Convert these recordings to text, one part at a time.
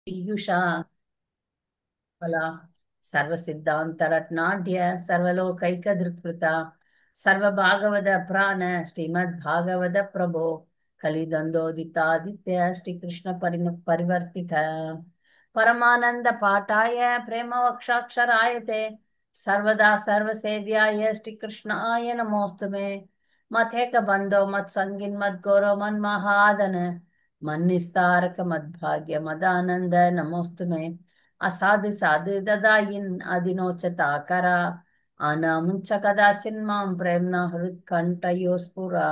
पीयूषा फला सर्वसिद्धान्तरत्नाढ्य सर्वलोकैकधृक्कृता सर्वभागवत प्राण श्रीमद्भागवत प्रभो कलिदन्दोदितादित्य श्रीकृष्ण परिवर्तित परमानंद पाठाय प्रेम वक्षाक्षराय ते सर्वदा सर्वसेव्याय श्रीकृष्णाय नमोस्तुमे मथेक बंधो मत संगिन मत गौरव मन महादन मन्निस्तारक मद्भाग्य मदानंद नमोस्तुमे அசாது சாது ததாயின் அதினோச்சதாகரா ஆனாமுஞ்ச கதாச்சின் மாம் பிரேம்னா ஹிருத்கண்டயோஸ்புரா.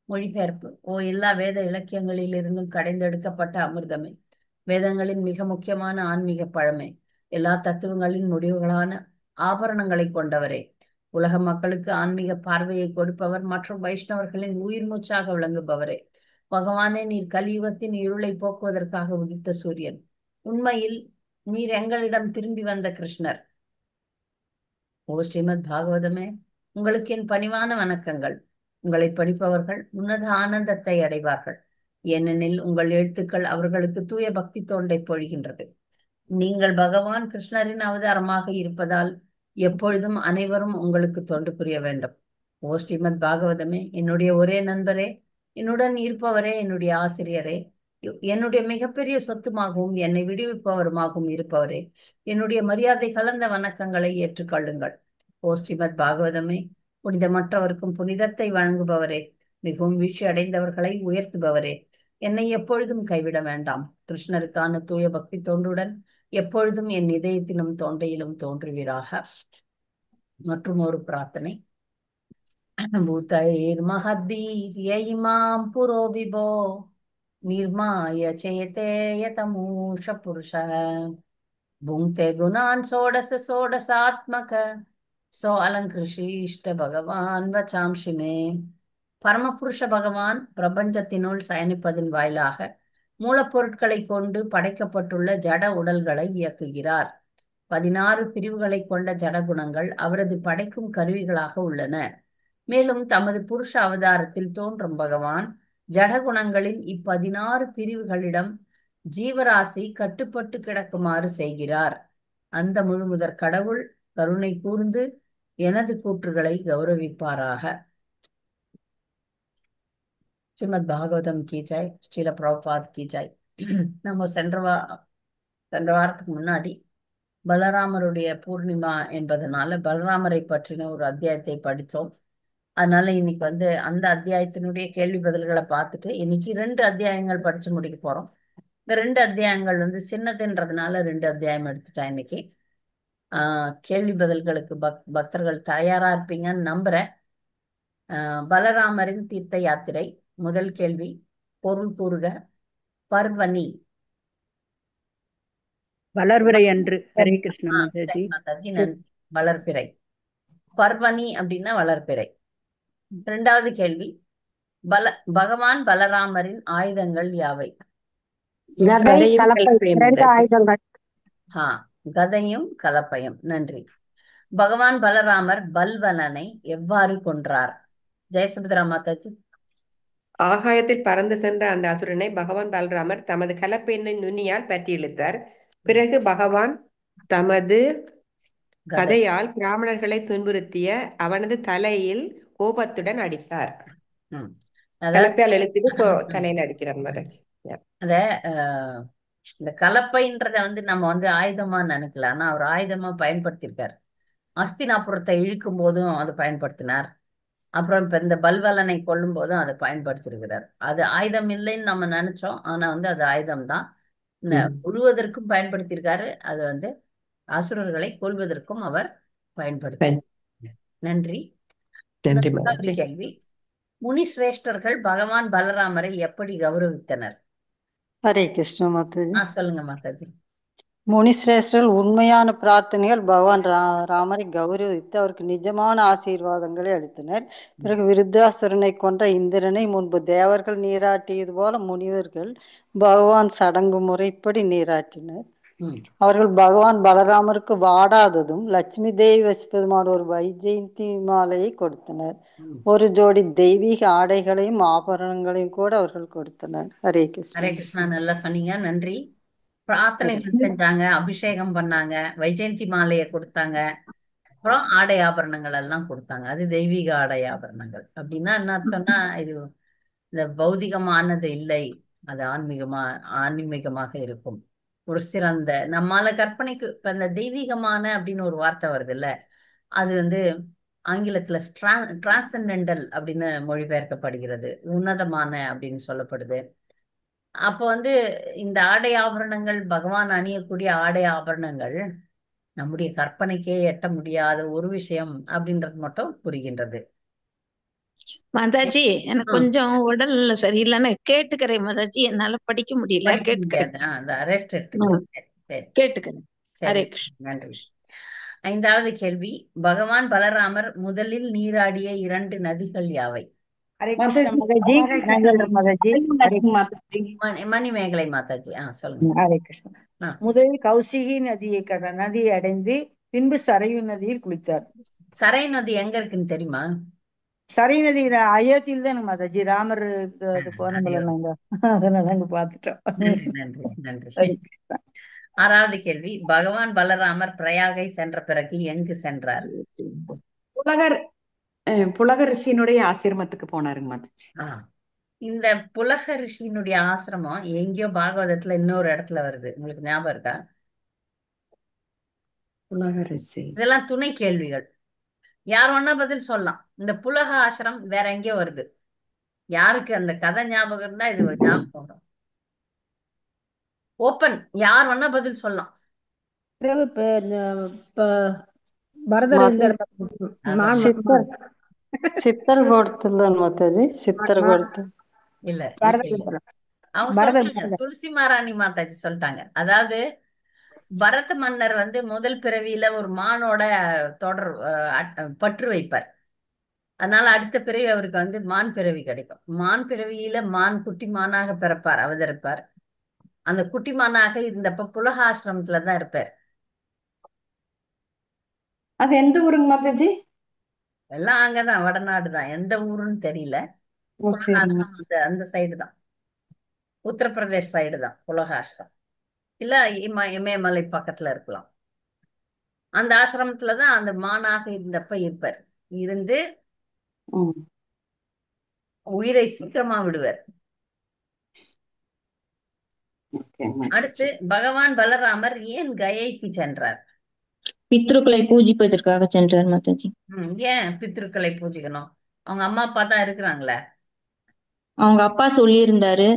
மொழிபெயர்ப்பு. ஓ எல்லா வேத இலக்கியங்களிலிருந்தும் கடைந்தெடுக்கப்பட்ட அமிர்தமே, வேதங்களின் மிக முக்கியமான ஆன்மீக பழமை, எல்லா தத்துவங்களின் முடிவுகளான ஆபரணங்களை கொண்டவரே, உலக மக்களுக்கு ஆன்மீக பார்வையை கொடுப்பவர் மற்றும் வைஷ்ணவர்களின் உயிர் மூச்சாக விளங்குபவரே, பகவானே, நீர் கலியுகத்தின் இருளை போக்குவதற்காக உதித்த சூரியன். உண்மையில் நீர் எங்களிடம் திரும்பி வந்த கிருஷ்ணர். ஓ ஸ்ரீமத் பாகவதமே, உங்களுக்கு என் பணிவான வணக்கங்கள். உங்களை படிப்பவர்கள் உன்னத ஆனந்தத்தை அடைவார்கள், ஏனெனில் உங்கள் எழுத்துக்கள் அவர்களுக்கு தூய பக்தி தோண்டை பொழிகின்றது. நீங்கள் பகவான் கிருஷ்ணரின் அவதாரமாக இருப்பதால் எப்பொழுதும் அனைவரும் உங்களுக்கு தொண்டு புரிய வேண்டும். ஓ ஸ்ரீமத் பாகவதமே, என்னுடைய ஒரே நண்பரே, என்னுடன் இருப்பவரே, என்னுடைய ஆசிரியரே, என்னுடைய மிகப்பெரிய சொத்துமாகவும் என்னை விடுவிப்பவருமாகவும் இருப்பவரே, என்னுடைய மரியாதை கலந்த வணக்கங்களை ஏற்றுக்கொள்ளுங்கள். ஓ ஸ்ரீமத் பாகவதமே, புனிதமற்றவருக்கும் புனிதத்தை வழங்குபவரே, மிகவும் வீழ்ச்சி அடைந்தவர்களை உயர்த்துபவரே, என்னை எப்பொழுதும் கைவிட வேண்டாம். கிருஷ்ணருக்கான தூய பக்தி தோன்றுடன் எப்பொழுதும் என் இதயத்திலும் தொண்டையிலும் தோன்றுவீராக. மற்றும் ஒரு பிரார்த்தனை. भूतैर्महद्भिर्यैमां पुरो विभो निर्माय चेते यतमूष पुरुषः भुङ्क्ते गुणान् षोडश षोडशात्मक सो अलङ्कृषीष्ट பகவான் வச்சாம்சி மே. பரமபுருஷ பகவான் பிரபஞ்சத்தினுள் சயனிப்பதின் வாயிலாக மூலப்பொருட்களை கொண்டு படைக்கப்பட்டுள்ள ஜட உடல்களை இயக்குகிறார். 16 பிரிவுகளை கொண்ட ஜடகுணங்கள் அவரது படைக்கும் கருவிகளாக உள்ளன. மேலும் தமது புருஷ அவதாரத்தில் தோன்றும் பகவான் ஜடகுணங்களின் 16 பிரிவுகளிடம் ஜீவராசி கட்டுப்பட்டு கிடக்குமாறு செய்கிறார். அந்த முழுமுதற் கடவுள் கருணை கூர்ந்து எனது கூற்றுகளை கௌரவிப்பாராக. ஸ்ரீமத் பாகவதம் கி ஜெய், ஸ்ரீல பிரபுபாத் கி ஜெய். நம்ம சென்ற வாரத்துக்கு முன்னாடி பலராமருடைய பூர்ணிமா என்பதனால பலராமரை பற்றின ஒரு அத்தியாயத்தை படித்தோம். அதனால இன்னைக்கு அந்த அத்தியாயத்தினுடைய கேள்வி பதில்களை பார்த்துட்டு இன்னைக்கு 2 அத்தியாயங்கள் படிச்சு முடிக்க போறோம். இந்த 2 அத்தியாயங்கள் சின்னதுன்றதுனால 2 அத்தியாயம் எடுத்துட்டேன் இன்னைக்கு. கேள்வி பதில்களுக்கு பக்தர்கள் தயாரா இருப்பீங்கன்னு நம்புறேன். பலராமரின் தீர்த்த யாத்திரை. முதல் கேள்வி, பொருள் கூறுக. பர்வனி. வளர்பிறை அன்று. ஹரே கிருஷ்ண மாதாஜி. மாதாஜி நன்றி. வளர்பிறை. பர்வனி அப்படின்னா வளர்பிறை. 2வது கேள்வி, பகவான் பலராமரின் ஆயுதங்கள் யாவை? கதையும் கலப்பையும். நன்றி. பகவான் பலராமர் பல்வலனை எவ்வாறு கொன்றார்? ஜெயசுபத்ரா மாதாஜி. ஆகாயத்தில் பறந்து சென்ற அந்த அசுரனை பகவான் பலராமர் தமது கலப்பெண்ணின் நுனியால் பற்றி இழுத்தார். பிறகு பகவான் தமது கதையால் பிராமணர்களை துன்புறுத்திய அவனது தலையில் கோபத்துடன் அடித்தார். கலப்பையால் எழுத்துட்டு தலையில அடிக்கிறார் மாதாஜி. அத இந்த கலப்பைன்றத நம்ம ஆயுதமா நினைக்கல, ஆனா அவர் ஆயுதமா பயன்படுத்தியிருக்காரு. அஸ்தினாபுரத்தை இழுக்கும் போதும் அதை பயன்படுத்தினார். அப்புறம் இப்ப இந்த பல்வலனை கொல்லும் போதும் அதை பயன்படுத்தியிருக்கிறார். அது ஆயுதம் இல்லைன்னு நம்ம நினைச்சோம், ஆனா அது ஆயுதம் தான். உழுவதற்கும் பயன்படுத்தியிருக்காரு. அது அசுரர்களை கொல்வதற்கும் அவர் பயன்படுத்தி. நன்றி. கேள்வி, முனி சிரேஷ்டர்கள் பகவான் பலராமரை எப்படி கௌரவித்தனர்? ஹரே கிருஷ்ண மாதாஜி. சொல்லுங்க மாதாஜி. முனிசிரேஷ்டர்கள் உண்மையான பிரார்த்தனைகள் பகவான் ராமரை கௌரவித்து அவருக்கு நிஜமான ஆசீர்வாதங்களை அளித்தனர். பிறகு விருத்தாசுரனை கொன்ற இந்திரனை முன்பு தேவர்கள் நீராட்டியது போல முனிவர்கள் பகவான் சடங்கு முறைப்படி நீராட்டினர். அவர்கள் பகவான் பலராமருக்கு வாடாததும் லட்சுமி தேவி வசிப்பதுமான ஒரு வைஜெயந்தி மாலையை கொடுத்தனர். ஒரு ஜோடி தெய்வீக ஆடைகளையும் ஆபரணங்களையும் கூட அவர்கள் கொடுத்தனர். ஹரே கிருஷ்ணா. ஹரே கிருஷ்ணா. நல்லா சொன்னீங்க, நன்றி. பிரார்த்தனைகள் செஞ்சாங்க, அபிஷேகம் பண்ணாங்க, வைஜெயந்தி மாலையை கொடுத்தாங்க, அப்புறம் ஆடை ஆபரணங்கள் எல்லாம் கொடுத்தாங்க. அது தெய்வீக ஆடை ஆபரணங்கள். அப்படின்னா என்ன அர்த்தம்னா, இது இந்த பௌதிகமானது இல்லை, அது ஆன்மீகமாக இருக்கும். ஒரு சிறந்த நம்மால கற்பனைக்கு இப்ப இந்த தெய்வீகமான அப்படின்னு ஒரு வார்த்தை வருது இல்ல, அது வந்து ஆங்கிலத்துல டிரான்சென்டென்டல் அப்படின்னு மொழிபெயர்க்கப்படுகிறது. உன்னதமான அப்படின்னு சொல்லப்படுது. அப்போ வந்து இந்த ஆடை ஆபரணங்கள், பகவான் அணியக்கூடிய ஆடை ஆபரணங்கள் நம்முடைய கற்பனைக்கே எட்ட முடியாத ஒரு விஷயம் அப்படின்றது மட்டும் புரிகின்றது. மாதாஜி எனக்கு ம். கொஞ்சம் உடல்ல சரியில்லைன்னு கேட்டுக்கிறேன் மாதாஜி, என்னால படிக்க முடியல, படிக்க கேட்டுக்கிறேன். முடியாது. அந்த ரெஸ்ட் எடுத்துக்கிறேன். சரி, கேட்டுக்கிறேன். ஹரே சரி, கிருஷ்ணா. நன்றி. 5வது கேள்வி, பகவான் பலராமர் முதலில் நீராடிய 2 நதிகள் யாவை? ஹரே கிருஷ்ண மாதாஜி, நான் சொல்றேன் மாதாஜி. ஹரே மாதாஜி. மணிமேகலை மாதாஜி, சொல்லுங்க. ஹரே கிருஷ்ண. ஆ. முதலில் கௌசிகி நதியை அடைந்து பின்பு சரையு நதியில் குளித்தார். சரை நதி எங்க இருக்குன்னு தெரியுமா? சரை நதி அயோத்தியில் தான் மாதாஜி. ராமர் போனோம்ல அயோத்தி. நாங்க, அதனால அங்க பாத்துட்டோம். நன்றி, நன்றி, நன்றி. ஹரே கிருஷ்ணா. 6வது கேள்வி, பகவான் பலராமர் பிரயாகை சென்ற பிறகு எங்கு சென்றார்? புலகர் புலகர் ரிஷியினுடைய ஆசிரமத்துக்கு போனாருங்க மாதாஜி. ஆ. இந்த புலக ரிஷியினுடைய ஆசிரமம் எங்கேயோ பாகவதத்துல இன்னொரு இடத்துல வருது, உங்களுக்கு ஞாபகம் இருக்கா? புலகர் ரிஷி இதெல்லாம் துணை கேள்விகள். யார் வேணா பதில் சொல்லலாம். இந்த புலக ஆசிரம் வேற எங்கேயோ வருது. யாருக்கு அந்த கதை ஞாபகம் இருந்தா இது ஞாபகம் வரும். ஓப்பன், யார் வேணா பதில் சொல்லலாம். பிறகு பரதர் இந்த அதான். சித்தர் கொடுத்தல் தான் மாதாஜி. சித்தர் கொடுத்தல் இல்ல, பரதர் இல்ல. சொல்றேன். அவங்க பரதர் சொல்லிட்டாங்க, துளசி மாராணி மாதாஜி சொல்லிட்டாங்க. அதாவது பரத மன்னர் வந்து முதல் பிறவியில ஒரு மானோட தொடர் பற்று வைப்பார். அதனால அடுத்த பிறவி அவருக்கு வந்து மான் பிறவி கிடைக்கும். மான் பிறவியில மான் குட்டி மானாக பிறப்பார், அவதரிப்பார். அந்த குட்டி மானாக இருந்தப்ப புலகாசிரமத்துல தான் இருப்பார். அது எந்த ஊருங்க மாதாஜி? எல்லாம் அங்கதான், வடநாடு தான். எந்த ஊருன்னு தெரியல. புலகாசிரம் அந்த சைடு தான், உத்தரப்பிரதேஷ் சைடு தான் புலகாசிரம். இல்ல இமயமலை பக்கத்துல இருக்கலாம். அந்த ஆசிரமத்துலதான் அந்த மானாக இருந்தப்ப இருப்பார். இருந்து உயிரை சீக்கிரமா விடுவார். அடுத்து, பகவான் பலராமர் ஏன் கயைக்கு சென்றார்? பித்ருக்களை பூஜிப்பதற்காக சென்றார் மாதாஜி. ஏன் பித்ருக்களை பூஜிக்கணும்? அவங்க அம்மா அப்பா தான் இருக்கிறாங்களே. அவங்க அப்பா சொல்லியிருந்தாரு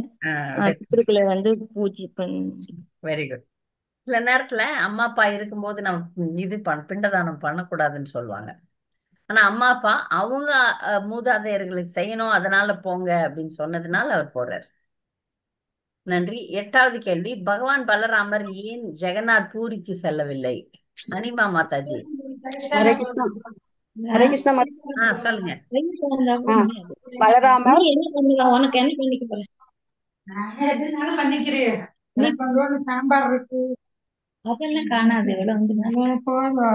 பித்ருக்களை வந்து பூஜிப்பேன். Very good. சில நேரத்துல அம்மா அப்பா இருக்கும்போது நம்ம இது பிண்டதானம் பண்ணக்கூடாதுன்னு சொல்லுவாங்க. ஆனா அம்மா அப்பா அவங்க மூதாதையர்களுக்கு செய்யணும், அதனால போங்க அப்படின்னு சொன்னதுனால அவர் போறார். நன்றி. 8வது கேள்வி, பகவான் பலராமர் ஏன் ஜெகநாத் பூரிக்கு செல்லவில்லை? அனிமா மாதாஜி. ஹரே கிருஷ்ணா. ஹரே கிருஷ்ணா மாதாஜி. சொல்லுங்க. பலராமர் நீ என்ன பண்ணுவ? உனக்கு என்ன பண்ணிக்க போற? சாம்பார் இருக்கு, அதெல்லாம் காணாது. இவ்வளவு வந்து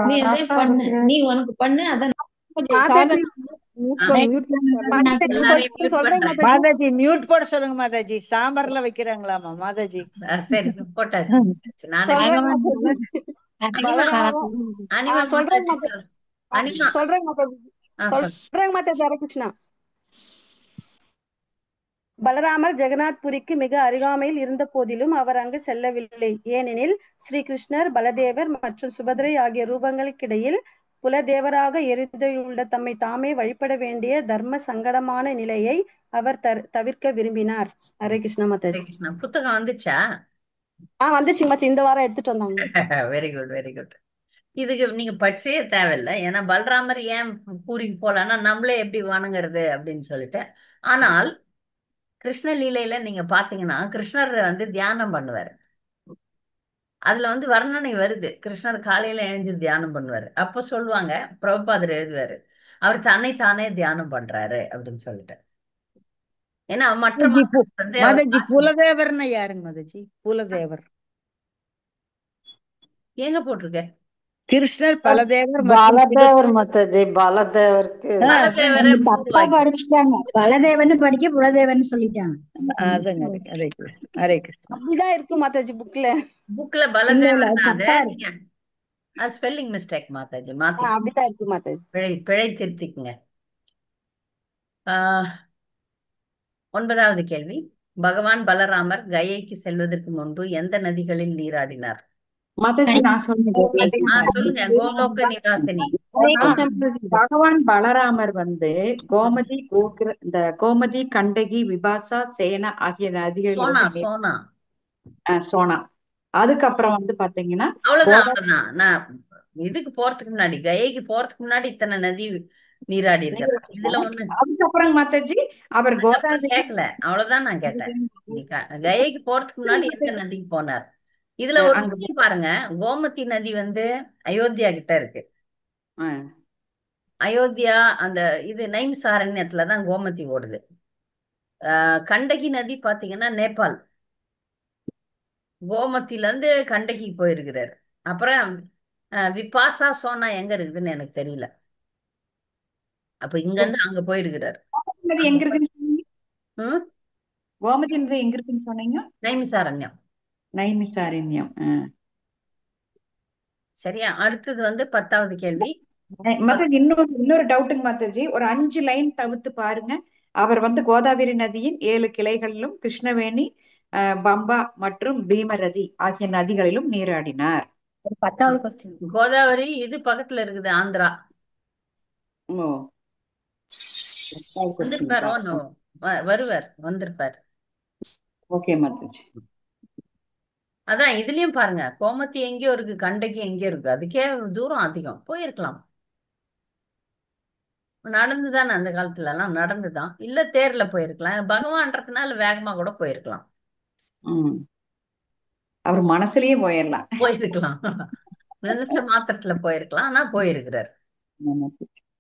நீ எதை பண்ணு, நீ உனக்கு பண்ணு. அதான் மாதாஜி மாதாஜி மியூட் போட சொல்லுங்க மாதாஜி. சாம்பார்ல வைக்கிறாங்களாமா மாதாஜி. சரி, போட்டாச்சு. நானே சொல்றேன் மாதாஜி. ஹரே கிருஷ்ணா. பலராமர் ஜெகநாத்புரிக்கு மிக அருகாமையில் இருந்த போதிலும் அவர் அங்கு செல்லவில்லை. ஏனெனில் ஸ்ரீகிருஷ்ணர், பலதேவர் மற்றும் சுபதிரை ஆகிய ரூபங்களுக்கிடையில் குலதேவராக எரிந்துள்ள தம்மை தாமே வழிபட வேண்டிய தர்ம சங்கடமான நிலையை அவர் தவிர்க்க விரும்பினார். ஹரே கிருஷ்ணா மாதாஜி. புத்தகம் வந்துச்சா? வந்துச்சு மாதாஜி, இந்த வாரம் எடுத்துட்டு வந்தாங்க. Very good, very good. இதுக்கு நீங்க படிச்சே தேவையில்லை. ஏன்னா பலராமர் ஏன் பூரிக்கு போலான்னா நம்மளே எப்படி வணங்குறது அப்படின்னு சொல்லிட்டு. ஆனால் கிருஷ்ண லீலையில நீங்க பாத்தீங்கன்னா கிருஷ்ணர் வந்து தியானம் பண்ணுவாரு. அதுல வந்து வர்ணனை வருது, கிருஷ்ணர் காலையில எழுந்து தியானம் பண்ணுவாரு. அப்ப சொல்லுவாங்க, பிரபுபாதர் எழுதுவாரு, அவர் தன்னை தானே தியானம் பண்றாரு அப்படின்னு சொல்லிட்டு. ஏன்னா மற்ற மாதாஜி குலதேவர்னா யாருங்க மாதாஜி? குலதேவர் எங்க போட்டிருக்க? கிருஷ்ணர் பலதேவர் மற்றும் பலதேவர் மாதாஜி பலதேவருக்கு பலதேவரை அவங்க தப்பா பூவாக்கி படிச்சுட்டாங்க. பலதேவன் படிக்க புலதேவன் சொல்லிட்டாங்க. அதுங்க ஹரே கிருஷ்ண ஹரே கிருஷ்ண. அப்படிதான் இருக்கு மாதாஜி புக்ல. புக்ல இல்ல பலதேவர் அது தான் அது. தப்பா இருக்கு. நீங்க அது ஸ்பெல்லிங் மிஸ்டேக் மாதாஜி, மாத்தி அப்படிதான் இருக்கு மாதாஜி. பிழை திருத்திக்குங்க. ஆஹ் 9வது கேள்வி. பகவான் பலராமர் கயைக்கு செல்வதற்கு முன்பு எந்த நதிகளில் நீராடினார்? மாதாஜி நான் சொல்றேன். சொல்லுங்க. கோலோக நிவாசினி. பகவான் பலராமர் வந்து கோமதி இந்த கோமதி, கண்டகி, விபாசா, சேனா ஆகிய நதிகளில் சோனா வந்து சோனா சோனா. அதுக்கப்புறம் வந்து பாத்தீங்கன்னா அவ்வளவுதான். நான் இதுக்கு போறதுக்கு முன்னாடி, கயைக்கு போறதுக்கு முன்னாடி இத்தனை நதி நீராடி இருக்கிறார். இதுல ஒண்ணு அதுக்கப்புறம் மாதாஜி அவர் கோதாவரி கேட்கல, அவ்வளவுதான் நான் கேட்டேன். கயைக்கு போறதுக்கு முன்னாடி எந்த நதிக்கு போனார்? இதுல ஒரு விஷயம் பாருங்க. கோமதி நதி வந்து அயோத்தியா கிட்ட இருக்கு. அயோத்தியா அந்த இது நைம்சாரண்யத்துலதான் கோமதி ஓடுது. கண்டகி நதி பாத்தீங்கன்னா நேபாள். கோமத்தில இருந்து கண்டகி போயிருக்கிறாரு. அப்புறம் விபாசா சோனா எங்க இருக்குதுன்னு எனக்கு தெரியல. அப்ப இங்க இருந்து அங்க போயிருக்கிறாரு. எங்க இருக்குன்னு ம் கோமதி நதி எங்க இருக்குன்னு சொன்னீங்க? நைமிசாரண்யம். நைமிசாரண்யம். சரியா? அடுத்தது வந்து 10வது கேள்வி. இன்னொரு டவுட்டுங்க மாதாஜி. ஒரு 5 லைன் தவிர்த்து பாருங்க. அவர் வந்து கோதாவரி நதியின் 7 கிளைகளிலும் கிருஷ்ணவேணி, பம்பா மற்றும் பீமரதி ஆகிய நதிகளிலும் நீராடினார். 10வது கொஸ்டின். கோதாவரி இது பக்கத்துல இருக்குது, ஆந்திரா. வந்திருப்பார். வருவார், வந்திருப்பார். ஓகே மாதாஜி. அதான் இதுலயும் பாருங்க, கோமதி எங்கேயோ இருக்கு, கண்டகி எங்கேயோ இருக்கு. அதுக்கே தூரம் அதிகம். போயிருக்கலாம். நடந்துதானே அந்த காலத்துல எல்லாம் நடந்துதான், இல்ல தேர்ல போயிருக்கலாம். பகவான்றதுனால வேகமா கூட போயிருக்கலாம். அவர் மனசுலயே போயிருக்கலாம். நினைச்ச மாத்திரத்துல போயிருக்கலாம். ஆனா போயிருக்கிறார்.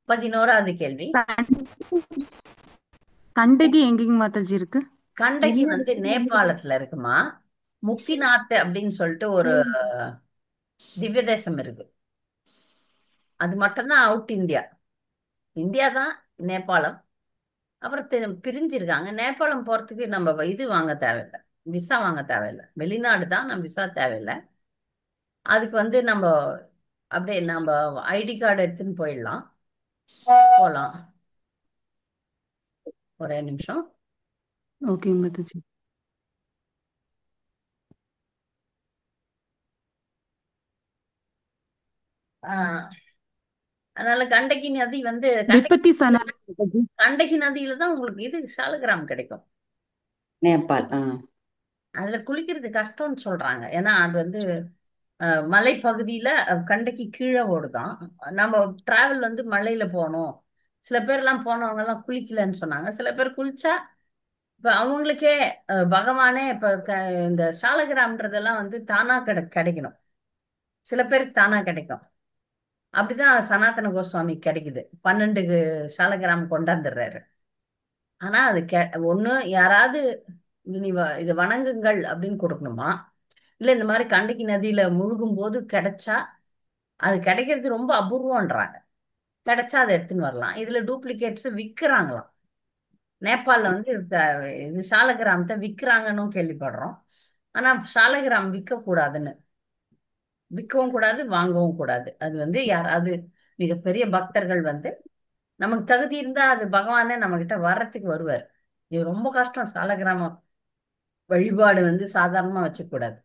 11வது கேள்வி. கண்டகி எங்கேங்க மாதாஜி இருக்கு? கண்டகி வந்து நேபாளத்துல இருக்குமா. முக்திநாத் அப்படின்னு சொல்லிட்டு ஒரு திவ்ய தேசம் இருக்கு. அது மட்டும்தான் அவுட் இந்தியா. இந்தியா தான் நேபாளம். அப்புறம் பிரிஞ்சிருக்காங்க. நேபாளம் போறதுக்கு நம்ம இது வாங்க தேவையில்லை, விசா வாங்க தேவையில்லை. வெளிநாடு தான், நம்ம விசா தேவையில்லை. அதுக்கு வந்து நம்ம அப்படியே நம்ம ஐடி கார்டு எடுத்துன்னு போகலாம். ஒரே நிமிஷம். ஓகே மாதாஜி. அதனால கண்டகி நதி வந்து கண்டகி நதியில தான் உங்களுக்கு இது சாலகிராம் கிடைக்கும். நேபாள். அதுல குளிக்கிறது கஷ்டம்னு சொல்றாங்க. ஏன்னா அது வந்து மலைப்பகுதியில கண்டகி கீழே ஓடுதான். நம்ம டிராவல் வந்து மலையில போகணும். சில பேர் எல்லாம் போனவங்க எல்லாம் குளிக்கலன்னு சொன்னாங்க. சில பேர் குளிச்சா இப்ப அவங்களுக்கே பகவானே இப்ப இந்த சாலகிராம்ன்றதெல்லாம் வந்து தானா கிடைக்கணும். சில பேருக்கு தானா கிடைக்கும். அப்படிதான் சனாதன கோஸ்வாமி கிடைக்குது. 12 சாலகிராம் கொண்டாந்துடுறாரு. ஆனா அது ஒண்ணு யாராவது இது வணங்குங்கள் அப்படின்னு கொடுக்கணுமா, இல்ல இந்த மாதிரி கண்டகி நதியில முழுகும் போது கிடைச்சா, அது கிடைக்கிறது ரொம்ப அபூர்வம்ன்றாங்க. கிடைச்சா அதை எடுத்துன்னு வரலாம். இதுல டூப்ளிகேட்ஸ் விற்கிறாங்களாம். நேபாளில் வந்து இது சாலகிராமத்தை விற்கிறாங்கன்னு கேள்விப்படுறோம். ஆனா சாலகிராம் விற்கவும் கூடாது, வாங்கவும் கூடாது. அது வந்து யாராவது மிகப்பெரிய பக்தர்கள் வந்து நமக்கு தகுதி இருந்தா அது பகவானே நம்ம கிட்ட வர்றதுக்கு வருவார். இது ரொம்ப கஷ்டம். சாலகிராமம் வழிபாடு வந்து சாதாரணமா வச்சுக்க கூடாது.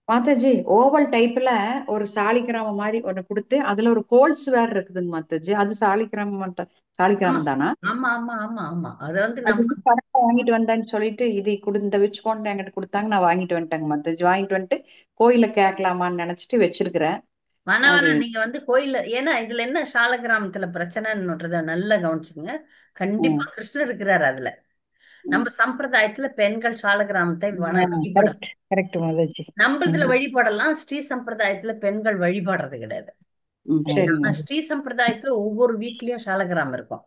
மாதாஜி ஓவல் டைப்ல ஒரு சாலிகிராமம் மாதிரி ஒண்ணு கொடுத்து அதுல ஒரு கோல்ஸ் வேற இருக்குதுங்க மாதாஜி. அது சாலிகிராமம் தானா? ஆமா ஆமா ஆமா ஆமா. அது வந்து வாங்கிட்டு வந்தேன்னு சொல்லிட்டு இது இந்த வச்சுக்கோன்னு என்கிட்ட கொடுத்தாங்க. நான் வாங்கிட்டு வந்துட்டேங்க மாதாஜி. வாங்கிட்டு வந்துட்டு கோயில கேட்கலாமான்னு நினைச்சிட்டு வச்சிருக்கிறேன். நீங்க வந்து கோயில்ல, ஏன்னா இதுல என்ன சாலகிராமத்துல பிரச்சனைன்றத நல்லா கவனிச்சுங்க. கண்டிப்பா கிருஷ்ணர் இருக்கிறாரு அதுல. நம்ம சம்பிரதாயத்துல பெண்கள் சாலகிராமத்தை நம்மளதுல வழிபடலாம். ஸ்ரீ சம்பிரதாயத்துல பெண்கள் வழிபடுறது கிடையாது. ஸ்ரீ சம்பிரதாயத்துல ஒவ்வொரு வீட்லயும் சாலகிராமம் இருக்கும்.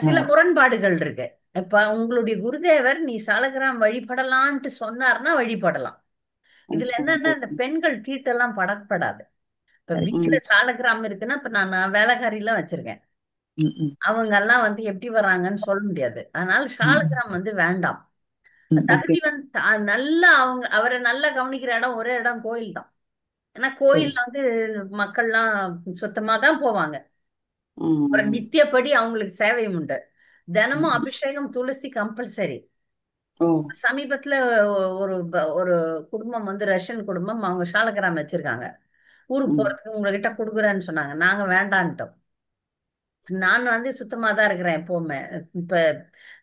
சில முரண்பாடுகள் இருக்கு. இப்ப உங்களுடைய குருதேவர் நீ சாலகிராம் வழிபடலான்ட்டு சொன்னார்னா வழிபடலாம். இதுல என்னன்னா இந்த பெண்கள் தீட்டெல்லாம் படப்படாது. இப்ப சரி. வீட்டுல சாலக்கிராமம் இருக்குன்னா இப்ப நான் வேலைக்காரி எல்லாம் வச்சிருக்கேன். ம், ம், அவங்க எல்லாம் வந்து எப்படி வர்றாங்கன்னு சொல்ல முடியாது. அதனால ம், சாலக்கிராம் வந்து வேண்டாம். ஓகே. தகுதி வந்து நல்லா அவரை நல்லா கவனிக்கிற இடம் ஒரே இடம் கோயில் தான். ஏன்னா சரி. கோயில்ல வந்து மக்கள்லாம் சுத்தமா தான் போவாங்க. அப்புறம் ம். நித்தியப்படி அவங்களுக்கு சேவை உண்டு. தினமும் சரி. அபிஷேகம் துளசி கம்பல்சரி. ஓ சமீபத்துல ஒரு குடும்பம் வந்து ரஷ்யன் குடும்பம், அவங்க சாலக்கிராம் வச்சிருக்காங்க. ஊருக்கு ம், போறதுக்கு உங்ககிட்ட கொடுக்குறேன்னு சொன்னாங்க. நாங்க வேண்டான்ட்டோம். நான் வந்து சுத்தமா தான் இருக்கிறேன் எப்பவுமே. இப்ப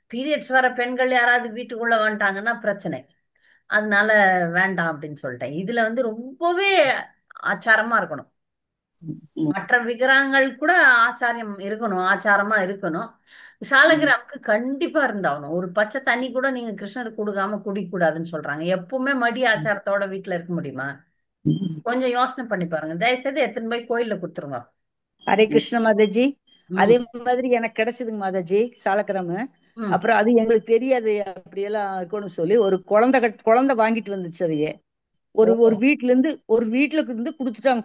பீரியட்ஸ் வர பெண்கள் யாராவது வீட்டுக்குள்ள வந்துட்டாங்கன்னா பிரச்சனை. அதனால வேண்டாம் அப்படின்னு சொல்லிட்டேன். இதுல வந்து ரொம்பவே ஆச்சாரமா இருக்கணும். ம், மற்ற விக்கிரகங்கள் கூட ஆச்சாரியம் இருக்கணும், ஆச்சாரமா இருக்கணும். ம், சாலக்கிராமுக்கு கண்டிப்பா இருந்தாகணும். ஒரு பச்சை தண்ணி கூட நீங்க கிருஷ்ணருக்கு கொடுக்காம குடிக்க கூடாதுன்னு சொல்றாங்க. எப்பவுமே மடி ஆச்சாரத்தோட வீட்டுல இருக்க முடியுமா? ம். கொஞ்சம் யோசனை பண்ணி பாருங்க. தயவுசெய்து எடுத்துன்னு போய் கோயில்ல கொடுத்துருங்க. ஹரே கிருஷ்ண மாதாஜி. அதே ம் மாதிரி எனக்கு கிடைச்சதுங்க மாதாஜி சாலக்கிராம. ம். அப்புறம் அது எங்களுக்கு தெரியாது அப்படியெல்லாம் இருக்கும்னு சொல்லி ஒரு குழந்தை வாங்கிட்டு வந்துச்சு. அதையே ஓ ஒரு வீட்டுல இருந்து குடுத்துட்டாங்க.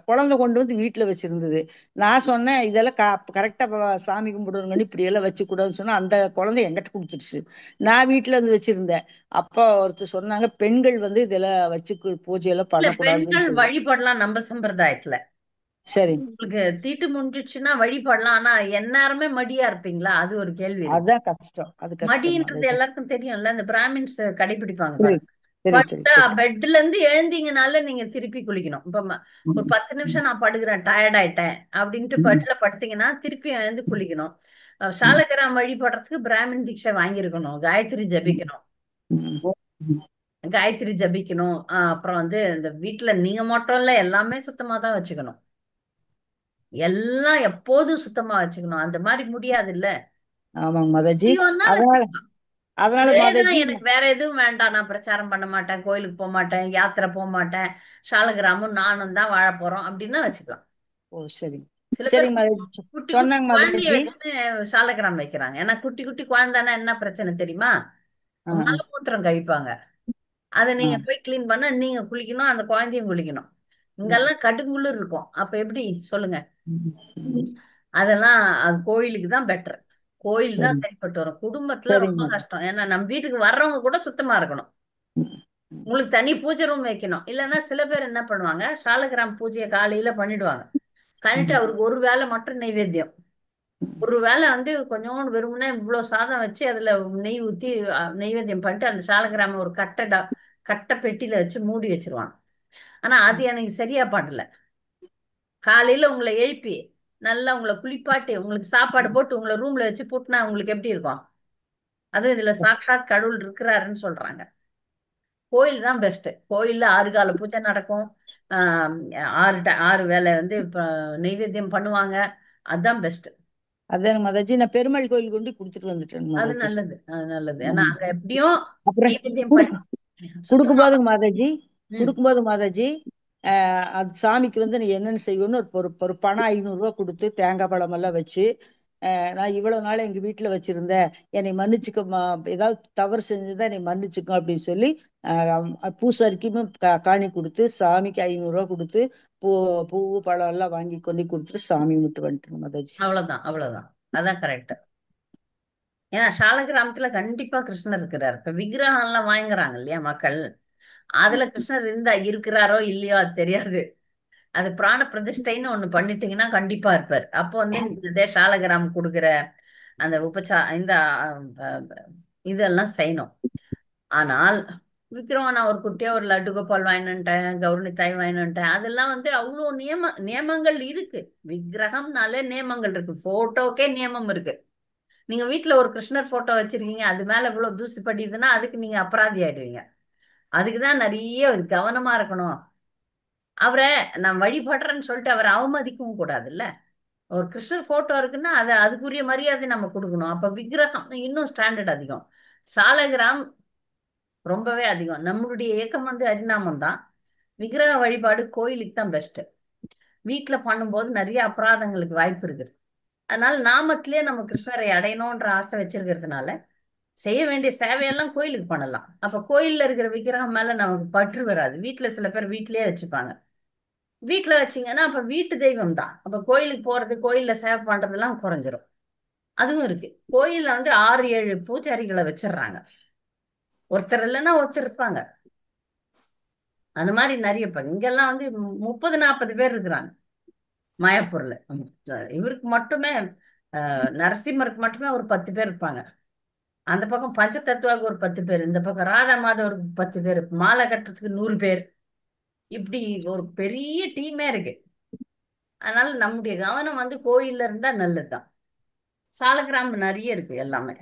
குழந்தை கொண்டு வந்து வீட்டுல வச்சிருந்தது. நான் சொன்னேன் இதெல்லாம் கரெக்டா சாமி கும்பிடுங்கன்னு இப்படி எல்லாம் வச்சு கூடாதுன்னு சொன்னா அந்த குழந்தை எங்கிட்ட கொடுத்துருச்சு. நான் வீட்டுல இருந்து வச்சிருந்தேன். அப்பா ஒருத்தர் சொன்னாங்க பெண்கள் வந்து இதெல்லாம் வச்சு பூஜை எல்லாம் இல்ல, பண்ணக்கூடாதுன்னு பெண்கள் சொல்லி. வழிபடலாம் நம்ம சம்பிரதாயத்துல. சரி. உங்களுக்கு தீட்டு முடிஞ்சிச்சுன்னா வழிபடலாம். ஆனா எந்நேரமே மடியா இருப்பீங்களா? அது ஒரு கேள்வி இருக்கு. அதுதான் கஷ்டம். அது கஷ்டம் மடின்றது மாதாஜி. எல்லாருக்கும் தெரியும்ல. இந்த பிராமின்ஸ் கடைபிடிப்பாங்க பாருங்க. தெரியும் தெரியும் படுத்தா தெரியும். பெட்ல இருந்து எழுந்தீங்கனால நீங்க திருப்பி குளிக்கணும். இப்ப ஒரு 10 நிமிஷம் நான் படுக்கிறேன், டயர்ட் ஆயிட்டேன் அப்படின்ட்டு ம், பெட்ல படுத்தீங்கன்னா திருப்பி எழுந்து குளிக்கணும். ம், சாலக்கிராம் வழிபடுறதுக்கு பிராமின் தீட்சை வாங்கியிருக்கணும். காயத்ரி ம், ஜபிக்கணும். ம், ம். காயத்ரி ஜபிக்கணும். அப்புறம் வந்து இந்த வீட்டுல நீங்க மட்டும் இல்ல, எல்லாமே சுத்தமா தான் வச்சுக்கணும். எல்லாம் எப்போதும் சுத்தமா வச்சுக்கணும். அந்த மாதிரி முடியாது இல்ல. ஆமாங்க மாதாஜி. முடியும்னா அதனால அதனால வேணாம், மாதாஜி. எனக்கு வேற எதுவும் வேண்டாம், நான் பிரச்சாரம் பண்ண மாட்டேன், கோயிலுக்கு போக மாட்டேன், யாத்திரை போக மாட்டேன், சாலகிராமும் நானும் தான் வாழ போறோம் அப்படின்னா வச்சுக்கலாம். ஓ சரி. சில பேர் சரிங்க மாதாஜி. குட்டி குட்டி சொன்னாங்க குழந்தைய மாதாஜி. வச்சுன்னு சாலகிராம் வைக்கிறாங்க. ஏன்னா குட்டி குட்டி குழந்தைன்னா என்ன பிரச்சனை தெரியுமா? ஆ ஆ மலமூத்திரம் கழிப்பாங்க. அதை ஆ. நீங்க போய் கிளீன் பண்ண நீங்க குளிக்கணும், அந்த குழந்தையும் குளிக்கணும். ம், இங்கெல்லாம் கடுங்குளிர் இருக்கும். அப்ப எப்படி சொல்லுங்க? ம், ம். அதெல்லாம் அது கோயிலுக்கு தான் பெட்டர். கோயில் தான் சரி. சரிப்பட்டு வரும். குடும்பத்துல சரிங்க ரொம்ப மாதாஜி. கஷ்டம். ஏன்னா நம்ம வீட்டுக்கு வர்றவங்க கூட சுத்தமா இருக்கணும். ம், ம், உங்களுக்கு தனி பூஜை ரூம் வைக்கணும். இல்லைன்னா சில பேர் என்ன பண்ணுவாங்க, சாலகிராம் பூஜையை காலையில பண்ணிடுவாங்க. பண்ணிட்டு ம், அவருக்கு ஒரு வேளை மட்டும் நைவேத்தியம். ம். ஒரு வேளை வந்து கொஞ்சோண்டு வெறுமனே இவ்வளவு சாதம் வச்சு அதுல நெய் ஊத்தி நைவேத்தியம் பண்ணிட்டு அந்த சாலகிராம ஒரு கட்டை பெட்டியில வச்சு மூடி வச்சிருவாங்க. ஆனா அது எனக்கு சரியா பாடல. காலையில உங்களை எழுப்பி நல்லா உங்களை குளிப்பாட்டி உங்களுக்கு சாப்பாடு போட்டு உங்களை ரூம்ல வச்சு பூட்டினா உங்களுக்கு எப்படி இருக்கும்? அதுவும் இதுல சாட்சாத் கடவுள் இருக்கிறாருன்னு சொல்றாங்க. கோயில் தான் பெஸ்ட். கோயில்ல 6 கால பூஜை நடக்கும். ஆஹ் 6 வேளை வந்து இப்ப நைவேத்தியம் பண்ணுவாங்க. அதுதான் பெஸ்ட். அதான் மாதாஜி நான் பெருமாள் கோயில் கொண்டு கொடுத்துட்டு வந்துட்டேன் அது மாதாஜி. நல்லது, அது நல்லது. ஏன்னா ம். அங்க எப்படியும் அப்புறம் நைவேத்தியம் பண்ணி சுத்தமா. கொடுக்கும்போது மாதாஜி ம் கொடுக்கும்போது மாதாஜி அது சாமிக்கு வந்து நீ என்னென்னு செய்யணும்னு ஒரு பணம் 500 ரூபாய் கொடுத்து தேங்காய் பழம் எல்லாம் வச்சு நான் இவ்வளவு நாள் எங்க வீட்டுல வச்சிருந்தேன், என்னை மன்னிச்சுக்கம்மா, ஏதாவது தவறு செஞ்சுதான் என்னை மன்னிச்சுக்கோ அப்படின்னு சொல்லி பூசாரிக்குமே காணி கொடுத்து சாமிக்கு 500 ரூபாய் கொடுத்து பூ பூவு பழம் எல்லாம் வாங்கி கொண்டு கொடுத்துட்டு சாமி விட்டு வந்துட்டேன் மாதாஜி. அவ்வளவுதான், அவ்வளவுதான். அதான் கரெக்ட். ஏன்னா சாலக்கிராமத்துல கண்டிப்பா கிருஷ்ணர் இருக்கிறார். இப்ப விக்கிரகம் எல்லாம் வாங்குறாங்க இல்லையா மக்கள், அதுல கிருஷ்ணர் இருக்கிறாரோ இல்லையோ அது தெரியாது. அது பிராண பிரதிஷ்டைன்னு ஒண்ணு பண்ணிட்டீங்கன்னா கண்டிப்பா இருப்பார். அப்போ வந்து நீங்க இதே சாலகிராம் கொடுக்குற அந்த இந்த அஹ், இதெல்லாம் செய்யணும். ஆனால் விக்ரம், நான் ஒரு குட்டியா ஒரு லட்டு கோபால் வாங்கிட்டு வந்துட்டேன், கௌரணி தாய் வாங்கிட்டு வந்துட்டேன், அதெல்லாம் வந்து அவ்வளோ நியமங்கள் இருக்கு. விக்கிரகம்னாலே நியமங்கள் இருக்கு. போட்டோக்கே நியமம் இருக்கு. நீங்க வீட்டுல ஒரு கிருஷ்ணர் போட்டோ வச்சிருக்கீங்க, அது மேல இவ்வளவு தூசி படியுதுன்னா அதுக்கு நீங்க அபராதி ஆயிடுவீங்க. அதுக்குதான் நிறைய கவனமா இருக்கணும். அவரை நான் வழிபடுறேன்னு சொல்லிட்டு அவரை அவமதிக்கவும் கூடாதுல்ல. ஒரு கிருஷ்ணர் போட்டோ இருக்குன்னா அதுக்குரிய மரியாதை நம்ம கொடுக்கணும். அப்ப விக்கிரகம் இன்னும் ஸ்டாண்டர்ட் அதிகம். சாலகிராம் ரொம்பவே அதிகம். நம்மளுடைய இயக்கம் வந்து ஹரிநாமம் தான். விக்கிரக வழிபாடு கோயிலுக்கு தான் பெஸ்ட். வீட்டுல பண்ணும்போது நிறைய அபராதங்களுக்கு வாய்ப்பு இருக்கு. அதனால நாமத்திலேயே நம்ம கிருஷ்ணரை அடையணும்ன்ற ஆசை வச்சிருக்கிறதுனால செய்ய வேண்டிய சேவையெல்லாம் கோயிலுக்கு பண்ணலாம். அப்ப கோயில்ல இருக்கிற விக்கிரகம் மேல நமக்கு பற்று வராது. வீட்டுல சில பேர் வீட்டிலேயே வச்சுப்பாங்க. வீட்டுல வச்சீங்கன்னா அப்ப வீட்டு தெய்வம் தான். அப்ப கோயிலுக்கு போறது, கோயில்ல சேவை பண்றதெல்லாம் குறைஞ்சிரும். அதுவும் இருக்கு. கோயில்ல வந்து 6-7 பூஜாரிகளை வச்சிடுறாங்க. ஒருத்தர் இல்லைன்னா ஒருத்தர் இருப்பாங்க. அந்த மாதிரி நிறைய இங்கெல்லாம் வந்து 30-40 பேர் இருக்கிறாங்க மாயாப்பூர்ல. இவருக்கு மட்டுமே நரசிம்மருக்கு மட்டுமே ஒரு 10 பேர் இருப்பாங்க. அந்த பக்கம் பஞ்சதத்துவாக்கு ஒரு 10 பேர், இந்த பக்கம் ராதா மாதவருக்கு 10 பேர், மாலை கட்டுறதுக்கு 100 பேர், இப்படி ஒரு பெரிய டீமே இருக்கு. அதனால நம்முடைய கவனம் வந்து கோயில்ல இருந்தா நல்லதுதான். சாலக்கிராமம் நிறைய இருக்கு எல்லாமே.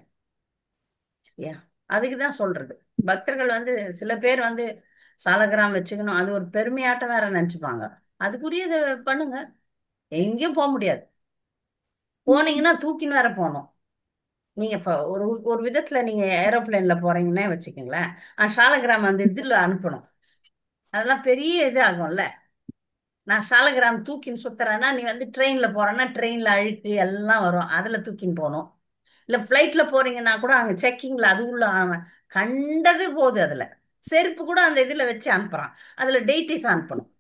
சரியா? அதுக்குதான் சொல்றது. பக்தர்கள் வந்து சில பேர் வந்து சாலக்கிராம் வச்சுக்கணும், அது ஒரு பெருமையாட்டம் வேற நினைச்சுப்பாங்க. அதுக்குரியது பண்ணுங்க. எங்கேயும் போக முடியாது. போனீங்கன்னா தூக்கின்னு வேற போகணும். நீங்க இப்ப ஒரு ஒரு விதத்துல நீங்க ஏரோப்ளேன்ல போறீங்கன்னே வச்சுக்கோங்களேன், சாலக்கிராம் அந்த இதுல அனுப்பணும். அதெல்லாம் பெரிய இது ஆகும்ல. நான் சாலக்கிராம் தூக்கின்னு சுத்துறேன்னா, நீ வந்து ட்ரெயின்ல போறேன்னா ட்ரெயின்ல அழுக்கு எல்லாம் வரும், அதுல தூக்கின்னு போகணும். இல்ல ஃபிளைட்ல போறீங்கன்னா கூட அங்க செக்கிங்ல அது உள்ள அவன் கண்டது போகுது. அதுல செருப்பு கூட அந்த இதுல வச்சு அனுப்புறான், அதுல டேட்டிஸ் அனுப்பணும்.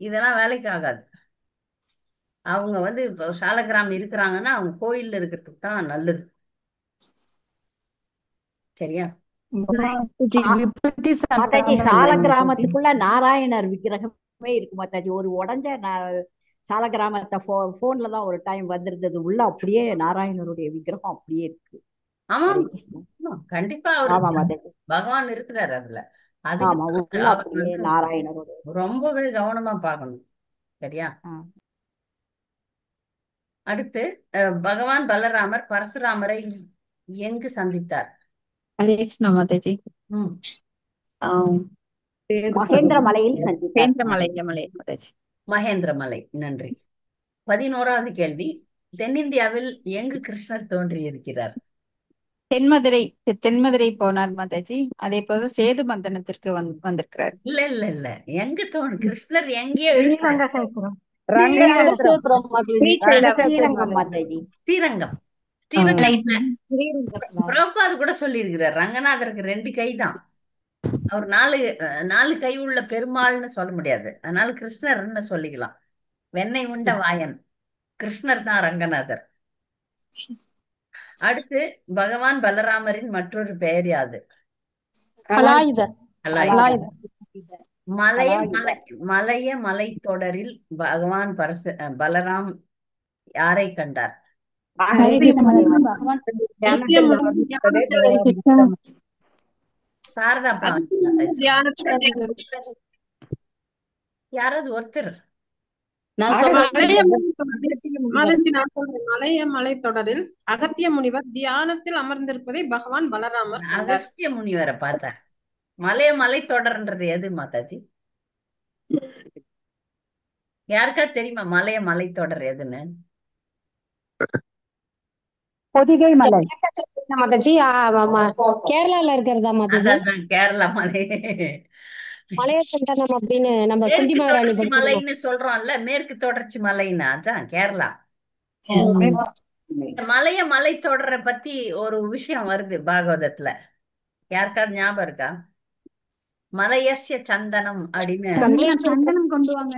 இதெல்லாம் வேலைக்கு ஆகாது. அவங்க வந்து இப்போ சாலக்கிராம் இருக்கிறாங்கன்னா அவங்க கோயில்ல இருக்கிறதுக்கு தான் நல்லது. சரியா? விபூதி மாதாஜி சந்தானம் சால இல்லை மாதாஜி. கிராமத்துக்குள்ள நாராயணர் விக்கிரகமே இருக்கு மாதாஜி. ஒரு உடஞ்ச சால கிராமத்தை போன்ல தான் ஒரு டைம் வந்திருந்தது. உள்ள அப்படியே நாராயணருடைய விக்கிரகம் அப்படியே இருக்கு. ஆமா, ஹரே கிருஷ்ணா. கண்டிப்பா ஆமா அவரு மாதாஜி. பகவான் இருக்கிறாரு அதுல. ஆமா, அதுக்கு உள்ள அவர் அப்படியே வந்து நாராயணருடைய ரொம்பவே கவனமா பார்க்கணும். சரியா? அடுத்து பகவான் பலராமர் பரசுராமரை எங்கு சந்தித்தார்? ஹரே கிருஷ்ணா மாதாஜி. ம் மகேந்திர மலையில் சந்தித்தார் மலை மாதாஜி. மகேந்திரமலை. நன்றி. 11வது கேள்வி, தென்னிந்தியாவில் எங்கு கிருஷ்ணர் தோன்றி இருக்கிறார்? தென்மதுரை போனார் மாதாஜி. அதே போல சேது மந்தனத்திற்கு வந்திருக்கிறார். இல்ல இல்ல இல்ல, எங்க கிருஷ்ணர் எங்கேயோ இருக்கிறார். ரங்கசேத்திரம் ரங்கசேத்திரம் மாதாஜி. ஸ்ரீரங்கம் மாதாஜி. ஸ்ரீரங்கம். பிரபுபாது கூட சொல்லி இருக்கிறார், ரங்கநாதருக்கு 2 கை தான். அவர் 4 கை உள்ள பெருமாள்னு சொல்ல முடியாது, அதனால கிருஷ்ணர்னு சொல்லிக்கலாம். வெண்ணெய் உண்ட வாயன் கிருஷ்ணர் தான் ரங்கநாதர். அடுத்து பகவான் பலராமரின் மற்றொரு பெயர் யாது? அலாயுதர். அலாயுதர். மலைய மலைத்தொடரில் பகவான் பலராம் யாரை கண்டார்? சாரதாப்பா யாராவது ஒருத்தர் மலைய மலைத்தொடரில் அகத்திய முனிவர் தியானத்தில் அமர்ந்திருப்பதை பகவான் பலராமர் அகஸ்திய முனிவரை பார்த்தார். மலைத்தொடர்ன்றது எது மாதாஜி? யாருக்கா தெரியுமா மலைத்தொடர் எதுன்னு? பொதிகை மலை மாதாஜி. கேரளால இருக்கிறதா மாதாஜி? அதான் கேரளா மலை. மலைய சந்தனம் அப்படின்னு நம்ம குந்தி மகாராணி மலைன்னு சொல்றோம்ல, மேற்கு தொடர்ச்சி மலைன்னு, அதான் கேரளா. மலைத்தொடரை பத்தி ஒரு விஷயம் வருது பாகவதத்துல, யாருக்காவது ஞாபகம் இருக்கா? மலையஸ்ய சந்தனம் அப்படின்னு சந்தனம் கொண்டு வாங்க.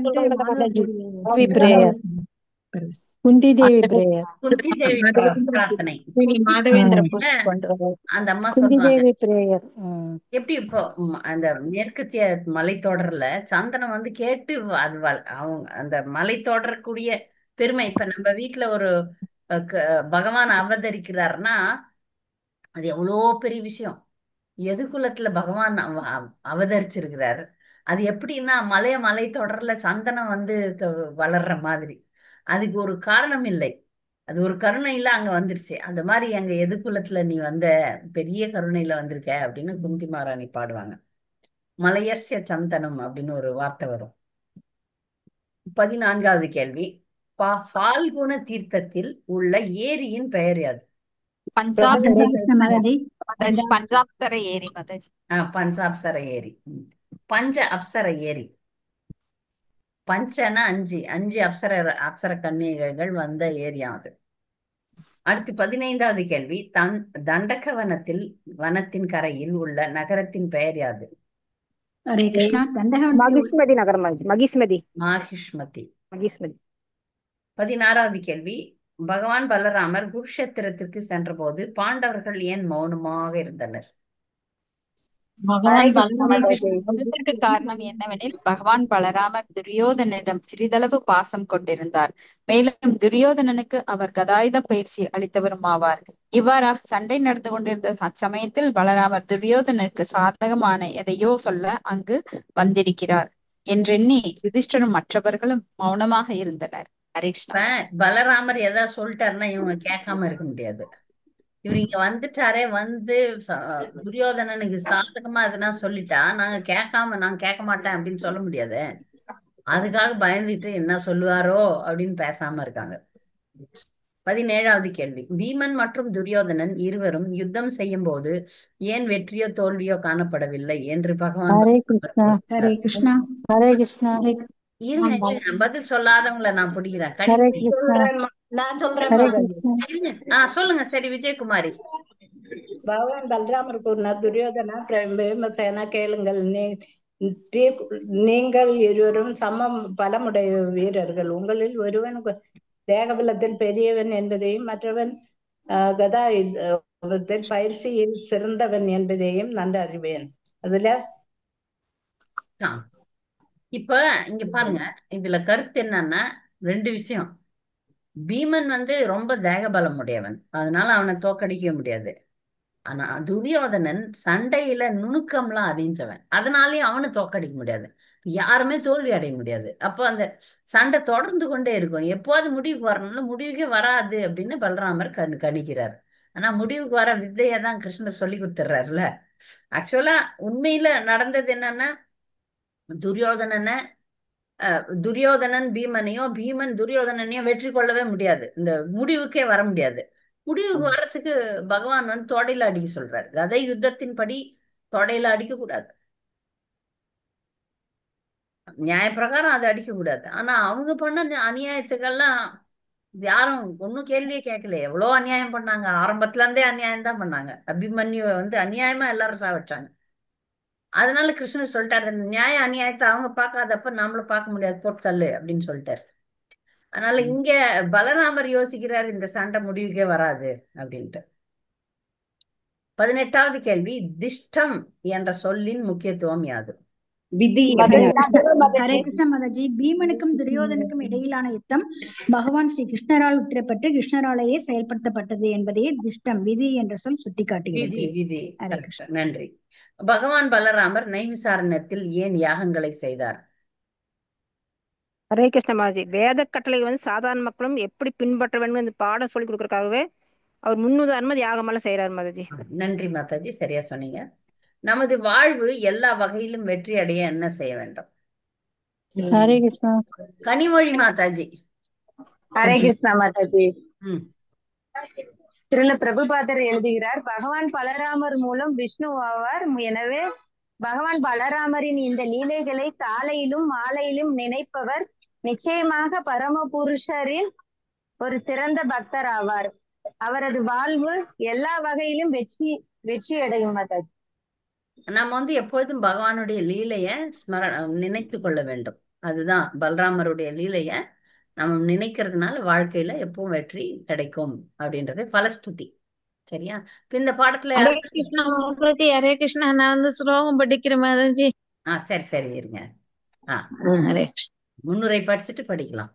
குந்தி தேவி பிரேயர். குந்தி தேவி பிரார்த்தனை. அந்த அம்மா குந்தி சொல்லுவாங்க, தேவி பிரேயர். எப்படி இப்போ அந்த மேற்கத்திய மலைத்தொடர்ல சந்தனம் வந்து கேட்டு அது அவங்க அந்த மலைத்தொடரக்கூடிய பெருமை. இப்ப நம்ம வீட்டுல ஒரு பகவான் அவதரிக்கிறாருன்னா அது எவ்வளோ பெரிய விஷயம். எதுகுலத்துல பகவான் அவதரிச்சிருக்கிறாரு, அது எப்படின்னா மலைத்தொடர்ல சந்தனம் வந்து வளர்ற மாதிரி. அதுக்கு ஒரு காரணம் இல்லை, அது ஒரு கருணையில அங்க வந்துருச்சு. அந்த மாதிரி அங்க எதுகுலத்துல நீ வந்த பெரிய கருணையில வந்திருக்க அப்படின்னு குந்தி மகாராணி பாடுவாங்க. மலையஸ்ய சந்தனம் அப்படின்னு ஒரு வார்த்தை வரும். 14வது கேள்வி, பால்குண தீர்த்தத்தில் உள்ள ஏரியின் பெயர் யாது? பஞ்சாப்சர ஏரி மாதாஜி. பஞ்சாப்சர ஏரி. பஞ்ச அப்சர ஏரி. பஞ்சனா 5 அப்சர கன்னிகைகள் வந்த ஏரியா அது. அடுத்து 15வது கேள்வி, தண்டக வனத்தின் கரையில் உள்ள நகரத்தின் பெயர் யாது? ஹரே கிருஷ்ணா. தண்டகாவனத்தில் மகிஸ்மதி நகரம் மகிஸ்மதி மாஹிஷ்மதி. மகிஸ்மதி 16வது கேள்வி. பகவான் பலராமர் குருஷேத்திரத்திற்கு சென்றபோது பாண்டவர்கள் ஏன் மௌனமாக இருந்தனர்? பகவான் ஹரே கிருஷ்ணா பலராமர் மாதாஜி. மௌனத்திற்கு காரணம் என்னவெனில் பகவான் பலராமர் துரியோதனனிடம் சிறிதளவு பாசம் கொண்டிருந்தார். மேலும் துரியோதனனுக்கு அவர் கதாயுத பயிற்சி அளித்தவரும் ஆவார். இவ்வாறாக சண்டை நடந்து கொண்டிருந்த அச்சமயத்தில் பலராமர் துரியோதனனுக்கு சாதகமான எதையோ சொல்ல அங்கு வந்திருக்கிறார் என்றெண்ணி யுதிஷ்டரும் மற்றவர்களும் மௌனமாக இருந்தனர். ஹரே கிருஷ்ணா. இப்ப பலராமர் ஏதாவது சொல்லிட்டாருன்னா இவங்க கேட்காம இருக்க முடியாது. இவர் இங்க வந்துட்டாரே, வந்து துரியோதனனுக்கு சாதகமா எதுனா சொல்லிட்டா நான் கேட்க மாட்டேன் அப்படின்னு சொல்ல முடியாது. அதுக்காக பயந்துட்டு என்ன சொல்லுவாரோ அப்படின்னு பேசாம இருக்காங்க. 17வது கேள்வி. பீமன் மற்றும் துரியோதனன் இருவரும் யுத்தம் செய்யும் போது ஏன் வெற்றியோ தோல்வியோ காணப்படவில்லை என்று பகவான் ஹரே பலராமர் கிருஷ்ணா. கூறினார். ஹரே கிருஷ்ணா. இருங்க, பதில் சொல்லாதவங்கள நான் பிடிக்கிறேன். ஹரே கடைசி கிருஷ்ணா. நான் சொல்றேன் ஹரே மாதாஜி. கிருஷ்ணா. இருங்க. சொல்லுங்க. சரி, விஜயகுமாரி. பகவான் பலராமர் கூறினார், துரியோதனா பீமசேனா கேளுங்கள், நீங்கள் இருவரும் சமம் பலமுடைய வீரர்கள். உங்களில் ஒருவன் தேகபலத்தில் பெரியவன் என்பதையும் மற்றவன் கதா பயிற்சியில் சிறந்தவன் என்பதையும் நன்கு அறிவேன். அதுல இப்ப இங்க பாருங்க, இதுல கருத்து என்னன்னா 2 விஷயம். பீமன் ரொம்ப தேகபலம் உடையவன், அதனால அவனை தோக்கடிக்க முடியாது. ஆனா துரியோதனன் சண்டையில நுணுக்கம்லாம் அறிஞ்சவன், அதனாலயும் அவனை தோக்கடிக்க முடியாது. யாருமே தோல்வி அடைய முடியாது. அப்போ அந்த சண்டை தொடர்ந்து கொண்டே இருக்கும். எப்போது முடிவுக்கு வரணும்னு முடிவுக்கே வராது அப்படின்னு பலராமர் கணிக்கிறார். ஆனா முடிவுக்கு வர வித்தையை தான் கிருஷ்ணர் சொல்லி கொடுத்துட்றாருல. ஆக்சுவலா உண்மையில நடந்தது என்னன்னா, துரியோதனன் பீமனையும் பீமன் துரியோதனனையும் வெற்றி கொள்ளவே முடியாது. இந்த முடிவுக்கே வர முடியாது. முடிவுக்கு வர்றதுக்கு பகவான் தொடையில அடிக்க சொல்றாரு. கதை யுத்தத்தின் படி தொடையில அடிக்க கூடாது, நியாய பிரகாரம் அதை அடிக்க கூடாது. ஆனா அவங்க பண்ண அநியாயத்துக்கெல்லாம் யாரும் ஒன்னும் கேள்வியே கேட்கல. எவ்வளோ அநியாயம் பண்ணாங்க, ஆரம்பத்துல இருந்தே அநியாயம் தான் பண்ணாங்க. அபிமன்யு அநியாயமா எல்லாரும் சாவச்சாங்க. அதனால கிருஷ்ணர் சொல்லிட்டாரு, நியாய அநியாயத்தை அவங்க பார்க்காதப்ப நாமளும் பார்க்க முடியாது, போட்டு தள்ளு அப்படின்னு சொல்லிட்டாரு. அதனால இங்க பலராமர் யோசிக்கிறார், இந்த சண்டை முடிவுக்கே வராது அப்படின்ட்டு. 18வது கேள்வி. திஷ்டம் என்ற சொல்லின் முக்கியத்துவம் யாது? ஹரே கிருஷ்ணா மாதாஜி. பீமனுக்கும் துரியோதனுக்கும் இடையிலான யுத்தம் பகவான் ஸ்ரீ கிருஷ்ணரால் உத்தரப்பட்டு கிருஷ்ணராலேயே செயல்படுத்தப்பட்டது என்பதையே திஷ்டம், விதி என்ற சொல் சுட்டிக்காட்டுகிறது. விதி. நன்றி. பகவான் பலராமர் நைமிசாரண்யத்தில் ஏன் யாகங்களை செய்தார்? ஹரே கிருஷ்ண மாதாஜி. வேத கட்டளை சாதாரண மக்களும் எப்படி பின்பற்ற வேண்டும் என்று பாடம் சொல்லி கொடுக்கறதுக்காகவே அவர் முன்னுதாரணமா யாகமெல்லாம் செய்யறாரு மாதாஜி. நன்றி மாதாஜி, சரியா சொன்னீங்க. நமது வாழ்வு எல்லா வகையிலும் வெற்றி அடைய என்ன செய்ய வேண்டும்? ஹரே கிருஷ்ணா. கனிமொழி மாதாஜி. ஹரே கிருஷ்ணா மாதாஜி. திருல பிரபுபாதர் எழுதுகிறார், பகவான் பலராமர் மூலம் விஷ்ணு ஆவார். எனவே பகவான் பலராமரின் இந்த லீலைகளை காலையிலும் மாலையிலும் நினைப்பவர் நிச்சயமாக பரமபுருஷரின் ஒரு சிறந்த பக்தர் ஆவார். அவரது வாழ்வு எல்லா வகையிலும் வெற்றி அடையும் மாதாஜி. நம்ம எப்பொழுதும் பகவானுடைய லீலைய நினைத்து கொள்ள வேண்டும். அதுதான் பலராமருடைய லீலைய நம்ம நினைக்கிறதுனால வாழ்க்கையில எப்பவும் வெற்றி கிடைக்கும் அப்படின்றது பலஸ்துதி. சரியா? இந்த பாடத்துல ஹரே கிருஷ்ணா மாதாஜி. ஹரே கிருஷ்ணா. நான் ஸ்லோகம் படிக்கிறேன் மாதாஜி. சரி இருங்க. முன்னுரை படிச்சுட்டு படிக்கலாம்.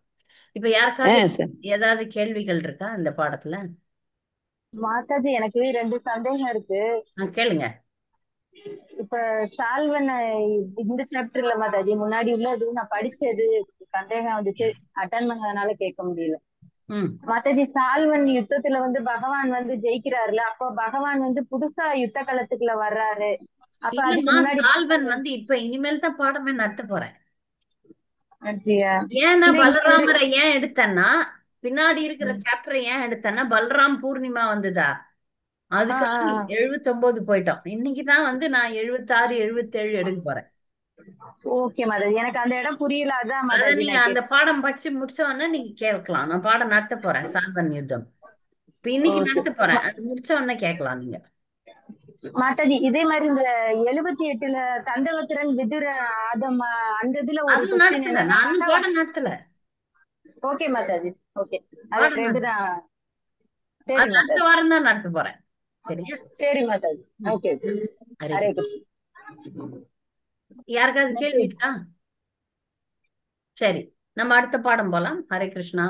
இப்ப யாருக்காவது ஏதாவது கேள்விகள் இருக்கா இந்த பாடத்துல? மாதாஜி, எனக்கு 2 சந்தேகம் இருக்கு. கேளுங்க. இப்ப சால்வன் இந்த சாப்டர்ல மாதாஜி முன்னாடி உள்ளது நான் படிச்சது சந்தேகம் வந்துச்சு, அட்டன் பண்ணதுனால கேட்க முடியல. மாதாஜி, சால்வன் யுத்தத்துல பகவான் ஜெயிக்கிறாருல, அப்போ பகவான் புதுசா யுத்த களத்துக்குள்ள வர்றாரு. அப்ப அதுக்கு முன்னாடி சால்வன் இப்ப இனிமேல் தான் பாடமே நடத்த போறேன். ஏன்னா பலராமரை ஏன் எடுத்தேன்னா, பின்னாடி இருக்கிற சாப்டரை ஏன் எடுத்தேன்னா, பலராம் பூர்ணிமா வந்ததா, அதுக்காக 79 போயிட்டோம். இன்னைக்குதான் நான் 76 77 எடுக்க போறேன். ஓகே மாதாஜி, எனக்கு அந்த இடம் புரியல. அதான் நீங்க அந்த பாடம் படிச்சு முடிச்ச உடனே நீங்க கேட்கலாம். நான் பாடம் நடத்த போறேன் சால்வன் யுத்தம். இப்ப இன்னைக்கு நடத்த போறேன், அது முடிச்ச உடனே கேட்கலாம் நீங்க. மாதாஜி இதே மாதிரி இந்த 78ல தந்தவத்திரன் விதுர ஆதம் அந்த இதுல ஒரு அதுவும் கொஸ்டின் நடத்தல, என்னன்னா நானும் பாடம் நடத்தல. ஓகே மாதாஜி ஓகே அது பாடம் ஃப்ரெண்டு நடத்தல. தான். அது சரி அடுத்த மாதாஜி வாரம் தான் நடத்த போறேன். சரியா? சரி மாதாஜி ஓகே ஹரே ஹரே கிருஷ்ணா. கிருஷ்ணா. யாருக்காவது கேள்வி இருக்கா? சரி, நம்ம அடுத்த பாடம் போலாம். ஹரே கிருஷ்ணா.